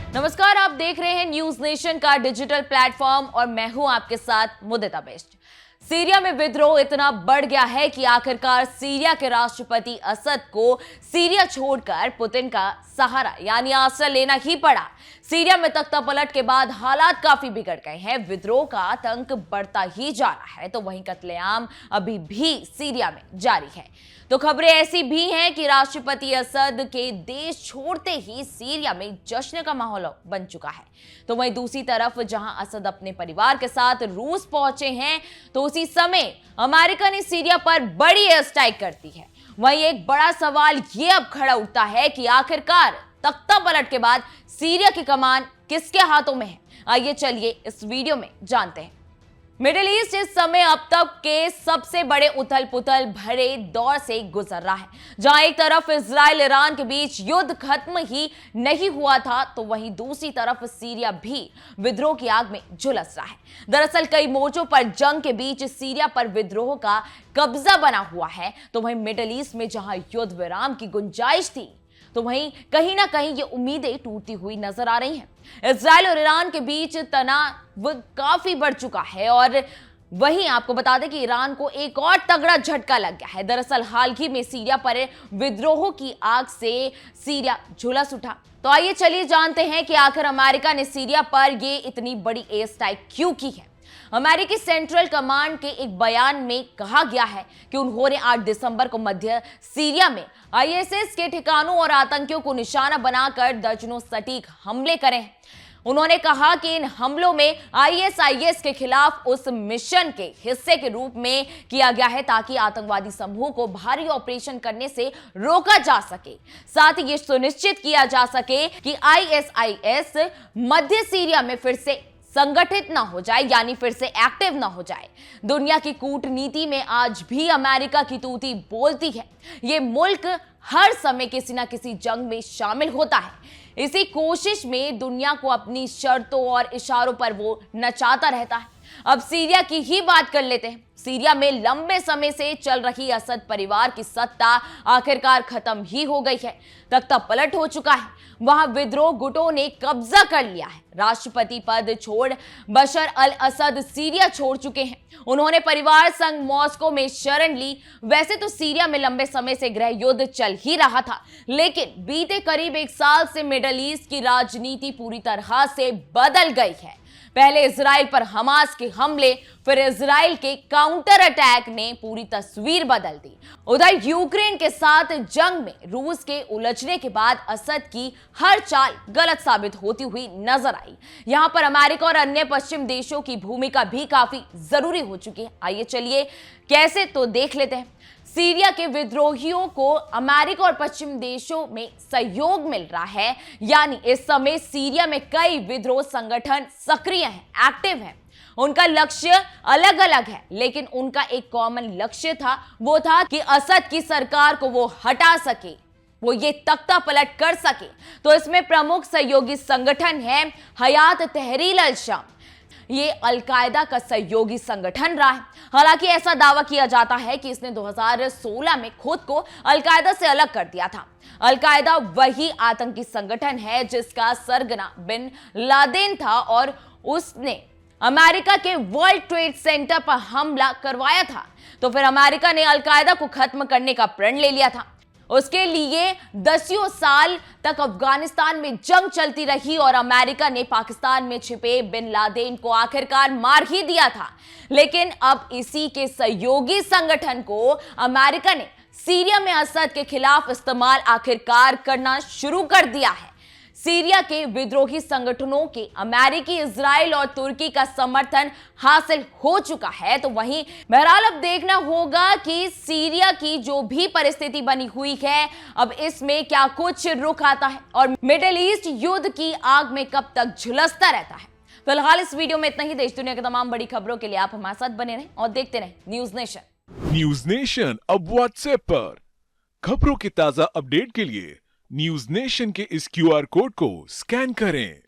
नमस्कार, आप देख रहे हैं न्यूज नेशन का डिजिटल प्लेटफॉर्म और मैं हूं आपके साथ मुदिता बेस्ट। सीरिया में विद्रोह इतना बढ़ गया है कि आखिरकार सीरिया के राष्ट्रपति असद को सीरिया छोड़कर पुतिन का सहारा यानी आश्रय लेना ही पड़ा। सीरिया में तख्तापलट के बाद हालात काफी बिगड़ गए हैं। विद्रोह का आतंक बढ़ता ही जा रहा है तो वहीं कत्लेआम अभी भी सीरिया में जारी है। तो खबरें ऐसी भी हैं कि राष्ट्रपति असद के देश छोड़ते ही सीरिया में जश्न का माहौल बन चुका है। तो वहीं दूसरी तरफ जहां असद अपने परिवार के साथ रूस पहुंचे हैं तो उसी समय अमेरिका ने सीरिया पर बड़ी एयर स्ट्राइक करती है। वहीं एक बड़ा सवाल ये अब खड़ा उठता है कि आखिरकार तख्तापलट के बाद सीरिया की कमान किसके हाथों में है। आइए चलिए इस वीडियो में जानते हैं। मिडिल ईस्ट इस समय अब तक के सबसे बड़े उथल पुथल भरे दौर से गुजर रहा है, जहां एक तरफ इजराइल ईरान के बीच युद्ध खत्म ही नहीं हुआ था तो वहीं दूसरी तरफ सीरिया भी विद्रोह की आग में झुलस रहा है। दरअसल कई मोर्चों पर जंग के बीच सीरिया पर विद्रोह का कब्जा बना हुआ है तो वहीं मिडिल ईस्ट में जहां युद्ध विराम की गुंजाइश थी तो वहीं कहीं ना कहीं ये उम्मीदें टूटती हुई नजर आ रही हैं। इजराइल और ईरान के बीच तनाव काफी बढ़ चुका है और वहीं आपको बता दें कि ईरान को एक और तगड़ा झटका लग गया है। दरअसल हाल ही में सीरिया पर विद्रोह की आग से सीरिया झुलस उठा। तो आइए चलिए जानते हैं कि आखिर अमेरिका ने सीरिया पर ये इतनी बड़ी एयर स्ट्राइक क्यों की है। अमेरिकी सेंट्रल कमांड के एक बयान में कहा गया है कि उन्होंने 8 दिसंबर को मध्य सीरिया में आईएसआईएस के ठिकानों और आतंकियों को निशाना बनाकर दर्जनों सटीक हमले करे हैं। उन्होंने कहा कि इन हमलों में आईएसआईएस के खिलाफ उस मिशन के हिस्से के रूप में किया गया है ताकि आतंकवादी समूह को भारी ऑपरेशन करने से रोका जा सके। साथ ही ये सुनिश्चित किया जा सके कि आईएसआईएस मध्य सीरिया में फिर से संगठित ना हो जाए यानी फिर से एक्टिव ना हो जाए। दुनिया की कूटनीति में आज भी अमेरिका की तूती बोलती है। ये मुल्क हर समय किसी ना किसी जंग में शामिल होता है। इसी कोशिश में दुनिया को अपनी शर्तों और इशारों पर वो नचाता रहता है। अब सीरिया की ही बात कर लेते हैं। सीरिया में लंबे समय से चल रही असद परिवार की सत्ता आखिरकार खत्म ही हो गई है। तख्तापलट हो चुका है। वहां विद्रोह गुटों ने कब्जा कर लिया है। राष्ट्रपति पद छोड़ बशर अल असद सीरिया छोड़ चुके हैं। उन्होंने परिवार संग मॉस्को में शरण ली। वैसे तो सीरिया में लंबे समय से गृह युद्ध चल ही रहा था, लेकिन बीते करीब 1 साल से मिडिल ईस्ट की राजनीति पूरी तरह से बदल गई है। पहले इजराइल पर हमास के हमले, फिर इजराइल के काउंटर अटैक ने पूरी तस्वीर बदल दी। उधर यूक्रेन के साथ जंग में रूस के उलझने के बाद असद की हर चाल गलत साबित होती हुई नजर आई। यहां पर अमेरिका और अन्य पश्चिम देशों की भूमिका भी काफी जरूरी हो चुकी है। आइए चलिए कैसे तो देख लेते हैं। सीरिया के विद्रोहियों को अमेरिका और पश्चिम देशों में सहयोग मिल रहा है, यानी इस समय सीरिया में कई विद्रोह संगठन सक्रिय हैं, एक्टिव हैं। उनका लक्ष्य अलग अलग है लेकिन उनका एक कॉमन लक्ष्य था, वो था कि असद की सरकार को वो हटा सके, वो ये तख्ता पलट कर सके। तो इसमें प्रमुख सहयोगी संगठन है हयात तहरीर अल शाम। ये अलकायदा का सहयोगी संगठन रहा है। हालांकि ऐसा दावा किया जाता है कि इसने 2016 में खुद को अलकायदा से अलग कर दिया था। अलकायदा वही आतंकी संगठन है जिसका सरगना बिन लादेन था और उसने अमेरिका के वर्ल्ड ट्रेड सेंटर पर हमला करवाया था। तो फिर अमेरिका ने अलकायदा को खत्म करने का प्रण ले लिया था। उसके लिए 10 साल तक अफगानिस्तान में जंग चलती रही और अमेरिका ने पाकिस्तान में छिपे बिन लादेन को आखिरकार मार ही दिया था। लेकिन अब इसी के सहयोगी संगठन को अमेरिका ने सीरिया में असद के खिलाफ इस्तेमाल आखिरकार करना शुरू कर दिया है। सीरिया के विद्रोही संगठनों के अमेरिकी, इजराइल और तुर्की का समर्थन हासिल हो चुका है। तो वहीं बहरहाल अब देखना होगा कि सीरिया की जो भी परिस्थिति बनी हुई है अब इसमें क्या कुछ रुख आता है और मिडिल ईस्ट युद्ध की आग में कब तक झुलसता रहता है। फिलहाल इस वीडियो में इतना ही। देश दुनिया की तमाम बड़ी खबरों के लिए आप हमारे साथ बने रहें और देखते रहें न्यूज नेशन। न्यूज नेशन अब व्हाट्सएप पर खबरों के ताजा अपडेट के लिए न्यूज नेशन के इस क्यूआर कोड को स्कैन करें।